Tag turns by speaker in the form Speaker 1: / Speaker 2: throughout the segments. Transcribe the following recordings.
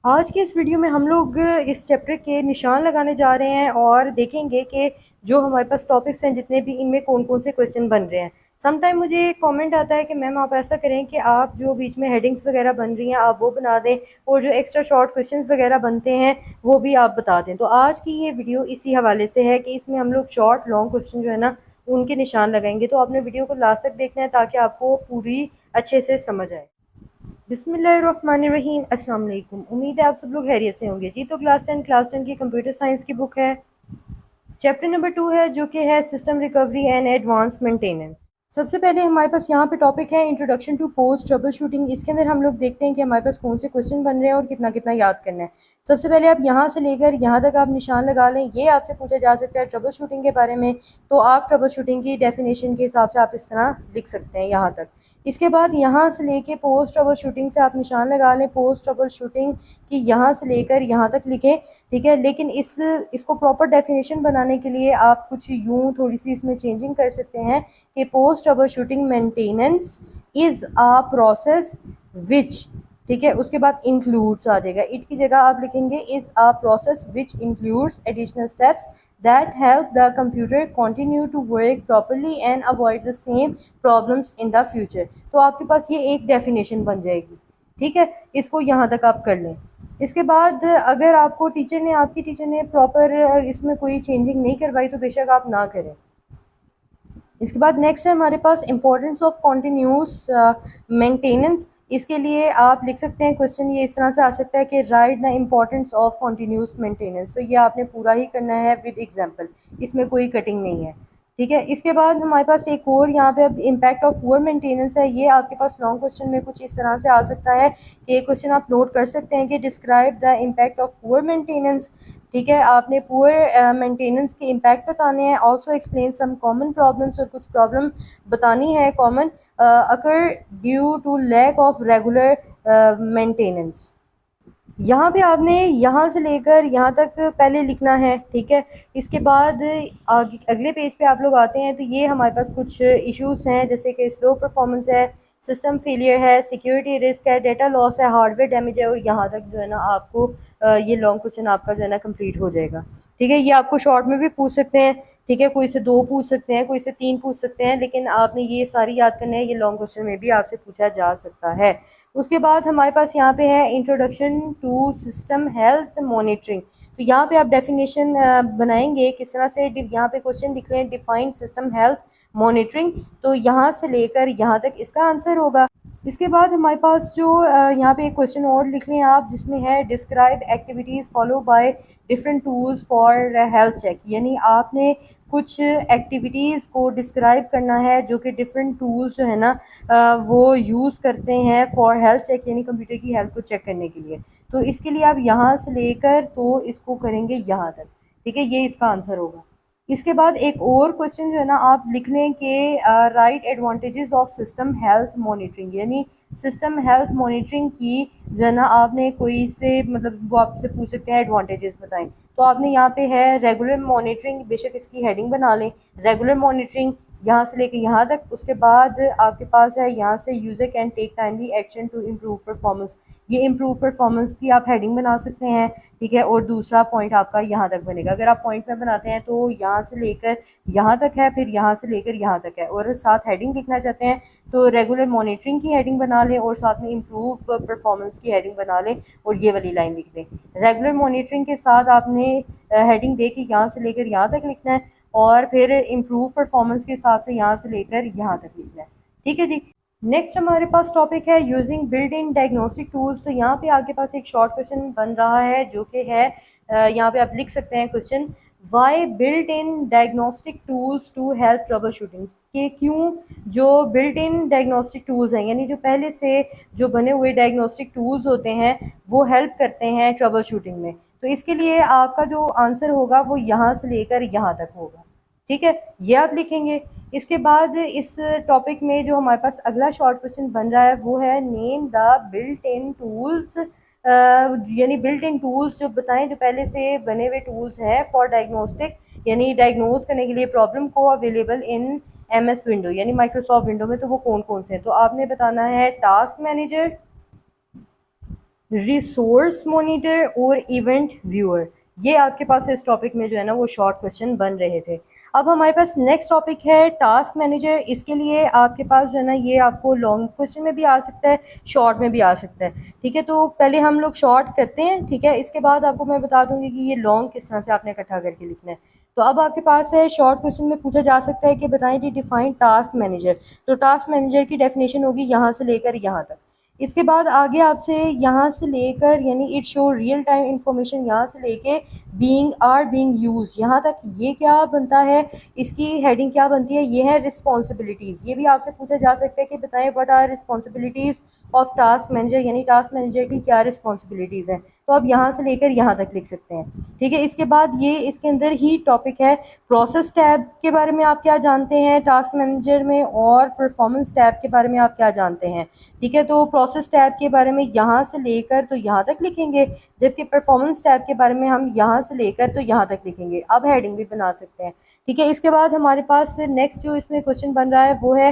Speaker 1: आज की इस वीडियो में हम लोग इस चैप्टर के निशान लगाने जा रहे हैं और देखेंगे कि जो हमारे पास टॉपिक्स हैं जितने भी इनमें कौन कौन से क्वेश्चन बन रहे हैं। समटाइम मुझे कमेंट आता है कि मैम आप ऐसा करें कि आप जो बीच में हेडिंग्स वगैरह बन रही हैं आप वो बना दें और जो एक्स्ट्रा शॉर्ट क्वेश्चंस वगैरह बनते हैं वो भी आप बता दें। तो आज की ये वीडियो इसी हवाले से है कि इसमें हम लोग शॉर्ट लॉन्ग क्वेश्चन जो है ना उनके निशान लगाएंगे। तो आपने वीडियो को लास्ट तक देखना है ताकि आपको पूरी अच्छे से समझ आए। बिस्मिल्लाहिर्रहमानिर्रहीम, अस्सलाम वालेकुम। उम्मीद है आप सब लोग खैरियत से होंगे जी। तो क्लास 10 की कंप्यूटर साइंस की बुक है, चैप्टर नंबर 2 है जो कि है system recovery and advance maintenance. सबसे पहले हमारे पास यहाँ पे टॉपिक है introduction to post troubleshooting. इसके अंदर हम लोग देखते हैं कि हमारे पास कौन से क्वेश्चन बन रहे हैं और कितना कितना याद करना है। सबसे पहले आप यहाँ से लेकर यहाँ तक आप निशान लगा लें। ये आपसे पूछा जा सकता है ट्रबल शूटिंग के बारे में, तो आप ट्रबल शूटिंग की डेफिनेशन के हिसाब से आप इस तरह लिख सकते हैं यहाँ तक। इसके बाद यहाँ से लेके पोस्ट ट्रबल शूटिंग से आप निशान लगा लें। पोस्ट ट्रबल शूटिंग की यहाँ से लेकर यहाँ तक लिखें, ठीक है। लेकिन इसको प्रॉपर डेफिनेशन बनाने के लिए आप कुछ यूँ थोड़ी सी इसमें चेंजिंग कर सकते हैं कि post trouble shooting maintenance is a process विच, ठीक है। उसके बाद इंक्लूड्स आ जाएगा। इट की जगह आप लिखेंगे is a process which includes additional steps that help the computer continue to work properly and avoid the same problems in the future. तो आपके पास ये एक डेफिनेशन बन जाएगी, ठीक है। इसको यहाँ तक आप कर लें। इसके बाद अगर आपकी टीचर ने प्रॉपर इसमें कोई चेंजिंग नहीं करवाई तो बेशक आप ना करें। इसके बाद नेक्स्ट है हमारे पास इंपॉर्टेंस ऑफ कॉन्टीन्यूस मेंटेनेंस। इसके लिए आप लिख सकते हैं क्वेश्चन ये इस तरह से आ सकता है कि right the importance of continuous maintenance. तो ये आपने पूरा ही करना है विद एग्जांपल, इसमें कोई कटिंग नहीं है, ठीक है। इसके बाद हमारे पास एक और यहाँ पे अब इम्पैक्ट ऑफ पुअर मेंटेनेंस है। ये आपके पास लॉन्ग क्वेश्चन में कुछ इस तरह से आ सकता है कि ये क्वेश्चन आप नोट कर सकते हैं कि describe the impact of poor maintenance, ठीक है। आपने पुअर मेंटेनेंस के इम्पैक्ट बताने हैं। Also explain some common problems, और कुछ प्रॉब्लम बतानी है common occur due to lack of regular maintenance. यहाँ पे आपने यहाँ से लेकर यहाँ तक पहले लिखना है, ठीक है। इसके बाद आगे अगले पेज पे आप लोग आते हैं तो ये हमारे पास कुछ इश्यूज हैं जैसे कि स्लो परफॉर्मेंस है, सिस्टम फेलियर है, सिक्योरिटी रिस्क है, डेटा लॉस है, हार्डवेयर डैमेज है, और यहाँ तक जो है ना आपको ये लॉन्ग क्वेश्चन आपका जो है ना कंप्लीट हो जाएगा, ठीक है। ये आपको शॉर्ट में भी पूछ सकते हैं, ठीक है। कोई से 2 पूछ सकते हैं, कोई से 3 पूछ सकते हैं, लेकिन आपने ये सारी याद करना है। ये लॉन्ग क्वेश्चन में भी आपसे पूछा जा सकता है। उसके बाद हमारे पास यहाँ पे है introduction to system health monitoring. तो यहाँ पे आप डेफिनेशन बनाएंगे किस तरह से। यहाँ पे क्वेश्चन लिख लें डिफाइन सिस्टम हेल्थ मॉनिटरिंग, तो यहाँ से लेकर यहाँ तक इसका आंसर होगा। इसके बाद हमारे पास जो यहाँ पे एक क्वेश्चन और लिख लें आप जिसमें है describe activities follow by different tools for health check. यानी आपने कुछ एक्टिविटीज़ को डिस्क्राइब करना है जो कि डिफरेंट टूल्स जो है ना वो यूज़ करते हैं फॉर हेल्थ चेक, यानी कंप्यूटर की हेल्थ को चेक करने के लिए। तो इसके लिए आप यहाँ से लेकर तो इसको करेंगे यहाँ तक, ठीक है। ये इसका आंसर होगा। इसके बाद एक और क्वेश्चन जो है ना आप लिख लें कि right advantages of system health monitoring, यानी सिस्टम हेल्थ मॉनिटरिंग की जो है ना आपने कोई से मतलब वो आपसे पूछ सकते हैं एडवांटेजेस बताएं। तो आपने यहाँ पे है रेगुलर मॉनिटरिंग, बेशक इसकी हेडिंग बना लें रेगुलर मॉनिटरिंग यहाँ से लेके यहाँ तक। उसके बाद आपके पास है यहाँ से user can take timely action to improve performance. ये इम्प्रूव परफॉर्मेंस की आप हेडिंग बना सकते हैं, ठीक है। और दूसरा पॉइंट आपका यहाँ तक बनेगा। अगर आप पॉइंट में बनाते हैं तो यहाँ से लेकर यहाँ तक है, फिर यहाँ से लेकर यहाँ तक है, और साथ हेडिंग लिखना चाहते हैं तो रेगुलर मॉनिटरिंग की हेडिंग बना लें और साथ में इम्प्रूव परफॉर्मेंस की हेडिंग बना लें और ये वाली लाइन लिख दें। रेगुलर मॉनिटरिंग के साथ आपने हेडिंग दे के यहाँ से लेकर यहाँ तक लिखना है, और फिर इम्प्रूव परफॉर्मेंस के हिसाब से यहाँ से लेकर यहाँ तक लिखना है, ठीक है जी। नेक्स्ट हमारे पास टॉपिक है using built in diagnostic tools. तो यहाँ पे आपके पास एक शॉर्ट क्वेश्चन बन रहा है जो कि है यहाँ पे आप लिख सकते हैं question why built in diagnostic tools to help troubleshooting, कि क्यों जो बिल्ट इन डायग्नोस्टिक टूल्स हैं यानी जो पहले से जो बने हुए डायग्नोस्टिक टूल्स होते हैं वो हेल्प करते हैं ट्रबल शूटिंग में। तो इसके लिए आपका जो आंसर होगा वो यहाँ से लेकर यहाँ तक होगा, ठीक है। ये आप लिखेंगे। इसके बाद इस टॉपिक में जो हमारे पास अगला शॉर्ट क्वेश्चन बन रहा है वो है name the built in tools, यानी बिल्ट इन टूल्स जो बताएं जो पहले से बने हुए टूल्स हैं फॉर डायग्नोस्टिक, यानी डायग्नोज करने के लिए प्रॉब्लम को अवेलेबल इन MS विंडो यानी माइक्रोसॉफ्ट विंडो में। तो वो कौन कौन से हैं, तो आपने बताना है टास्क मैनेजर, रिसोर्स मॉनिटर और इवेंट व्यूअर, ये आपके पास इस टॉपिक में जो है ना वो शॉर्ट क्वेश्चन बन रहे थे। अब हमारे पास नेक्स्ट टॉपिक है टास्क मैनेजर। इसके लिए आपके पास जो है ना ये आपको लॉन्ग क्वेश्चन में भी आ सकता है, शॉर्ट में भी आ सकता है। ठीक है, तो पहले हम लोग शॉर्ट करते हैं, ठीक है, इसके बाद आपको मैं बता दूंगी कि ये लॉन्ग किस तरह से आपने इकट्ठा करके लिखना है। तो अब आपके पास है शॉर्ट क्वेश्चन में पूछा जा सकता है कि बताएं जी डिफाइन टास्क मैनेजर। तो टास्क मैनेजर की डेफिनेशन होगी यहाँ से लेकर यहाँ तक। इसके बाद आगे आपसे यहाँ से लेकर यानी it show real time information, यहाँ से लेके बीइंग यूज यहाँ तक ये क्या बनता है, इसकी हेडिंग क्या बनती है, ये है रिस्पॉन्सिबिलिटीज़। ये भी आपसे पूछा जा सकता है कि बताएं what are responsibilities of task manager, यानी टास्क मैनेजर की क्या रिस्पॉन्सिबिलिटीज़ हैं। तो आप यहाँ से लेकर यहाँ तक लिख सकते हैं। ठीक है, इसके बाद ये इसके अंदर ही टॉपिक है प्रोसेस टैब के बारे में आप क्या जानते हैं टास्क मैनेजर में, और परफॉर्मेंस टैब के बारे में आप क्या जानते हैं। ठीक है, तो प्रोसेस टैब के बारे में यहाँ से लेकर तो यहाँ तक लिखेंगे, जबकि परफॉर्मेंस टैब के बारे में हम यहाँ से लेकर तो यहाँ तक लिखेंगे। अब हेडिंग भी बना सकते हैं। ठीक है, इसके बाद हमारे पास नेक्स्ट जो इसमें क्वेश्चन बन रहा है वो है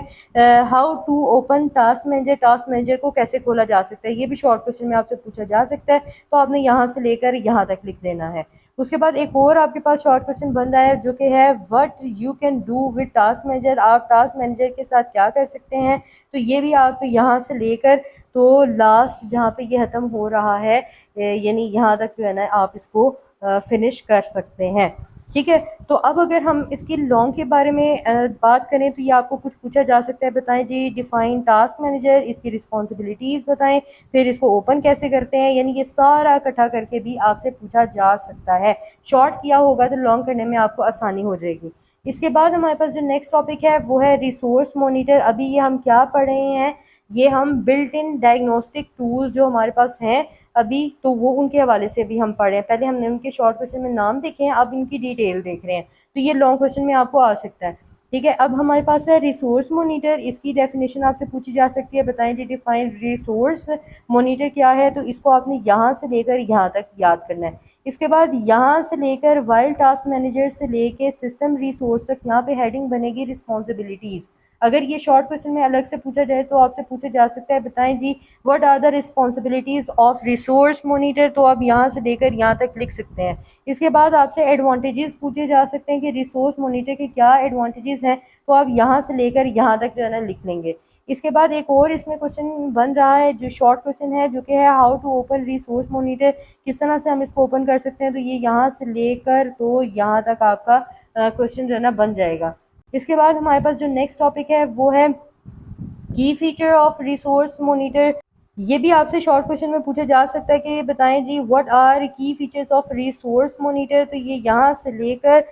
Speaker 1: how to open task manager. Task manager को कैसे खोला जा सकता है, ये भी शॉर्ट क्वेश्चन में आपसे पूछा जा सकता है। तो आपने यहाँ से लेकर यहाँ तक लिख देना है। उसके बाद एक और आपके पास शॉर्ट क्वेश्चन बन रहा है जो कि है what you can do with task manager. आप टास्क मैनेजर के साथ क्या कर सकते हैं। तो ये भी आप यहाँ से लेकर तो लास्ट जहाँ पे ये ख़त्म हो रहा है यानी यहाँ तक जो है ना आप इसको फिनिश कर सकते हैं। ठीक है, तो अब अगर हम इसकी लॉन्ग के बारे में बात करें तो ये आपको कुछ पूछा जा सकता है, बताएं जी डिफाइन टास्क मैनेजर, इसकी रिस्पॉन्सिबिलिटीज़ बताएं, फिर इसको ओपन कैसे करते हैं, यानी ये सारा इकट्ठा करके भी आपसे पूछा जा सकता है। शॉर्ट किया होगा तो लॉन्ग करने में आपको आसानी हो जाएगी। इसके बाद हमारे पास जो नेक्स्ट टॉपिक है वो है रिसोर्स मॉनिटर। अभी ये हम क्या पढ़ रहे हैं, ये हम बिल्ट इन डायग्नोस्टिक टूल्स जो हमारे पास हैं अभी, तो वो उनके हवाले से भी हम पढ़ रहे हैं। पहले हमने उनके शॉर्ट क्वेश्चन में नाम देखे हैं, अब इनकी डिटेल देख रहे हैं। तो ये लॉन्ग क्वेश्चन में आपको आ सकता है। ठीक है, अब हमारे पास है रिसोर्स मॉनिटर। इसकी डेफिनेशन आपसे पूछी जा सकती है, बताएं जी डिफाइन रिसोर्स मॉनिटर क्या है। तो इसको आपने यहाँ से लेकर यहाँ तक याद करना है। इसके बाद यहाँ से लेकर वाइल्ड टास्क मैनेजर से लेकर सिस्टम रिसोर्स तक यहाँ पे हेडिंग बनेगी रिस्पॉन्सिबिलिटीज़। अगर ये शॉर्ट क्वेश्चन में अलग से पूछा जाए तो आपसे पूछा जा सकता है, बताएं जी what are the responsibilities of resource monitor. तो आप यहाँ से लेकर यहाँ तक लिख सकते हैं। इसके बाद आपसे एडवांटेजेस पूछे जा सकते हैं कि रिसोर्स मॉनिटर के क्या एडवांटेजेस हैं। तो आप यहाँ से लेकर यहाँ तक जो है ना लिख लेंगे। इसके बाद एक और इसमें क्वेश्चन बन रहा है जो शॉर्ट क्वेश्चन है जो कि है how to open resource monitor, किस तरह से हम इसको ओपन कर सकते हैं। तो ये यहाँ से लेकर तो यहाँ तक आपका क्वेश्चन जो है ना बन जाएगा। इसके बाद हमारे पास जो नेक्स्ट टॉपिक है वो है की फीचर ऑफ रिसोर्स मॉनिटर। ये भी आपसे शॉर्ट क्वेश्चन में पूछा जा सकता है कि बताएं जी व्हाट आर की फीचर्स ऑफ रिसोर्स मॉनिटर। तो ये यहाँ से लेकर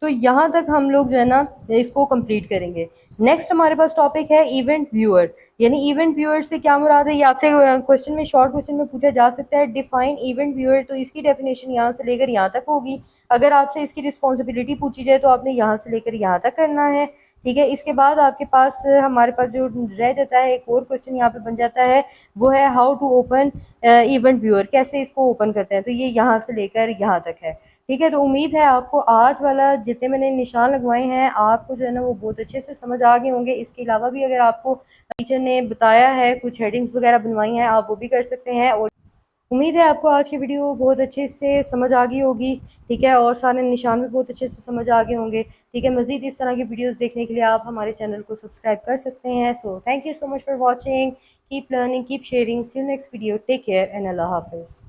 Speaker 1: तो यहाँ तक हम लोग जो है ना इसको कंप्लीट करेंगे। नेक्स्ट हमारे पास टॉपिक है इवेंट व्यूअर, यानी इवेंट व्यूअर से क्या मुराद है, ये आपसे क्वेश्चन में शॉर्ट क्वेश्चन में पूछा जा सकता है। डिफाइन इवेंट व्यूअर, तो इसकी डेफिनेशन यहाँ से लेकर यहाँ तक होगी। अगर आपसे इसकी रिस्पॉन्सिबिलिटी पूछी जाए तो आपने यहाँ से लेकर यहाँ तक करना है। ठीक है, इसके बाद आपके पास हमारे पास जो रह जाता है एक और क्वेश्चन यहाँ पे बन जाता है, वो है how to open event viewer, कैसे इसको ओपन करते हैं। तो ये यहाँ से लेकर यहाँ तक है। ठीक है, तो उम्मीद है आपको आज वाला जितने मैंने निशान लगवाए हैं आपको जो है ना वो बहुत अच्छे से समझ आ गए होंगे। इसके अलावा भी अगर आपको टीचर ने बताया है कुछ हेडिंग्स वगैरह बनवाई हैं आप वो भी कर सकते हैं। और उम्मीद है आपको आज की वीडियो बहुत अच्छे से समझ आ गई होगी। ठीक है, और सारे निशान भी बहुत अच्छे से समझ आ गए होंगे। ठीक है, मज़ीद इस तरह की वीडियोज़ देखने के लिए आप हमारे चैनल को सब्सक्राइब कर सकते हैं। So thank you so much for watching, keep learning, keep sharing, see you next video, take care and Allah हाफिज़।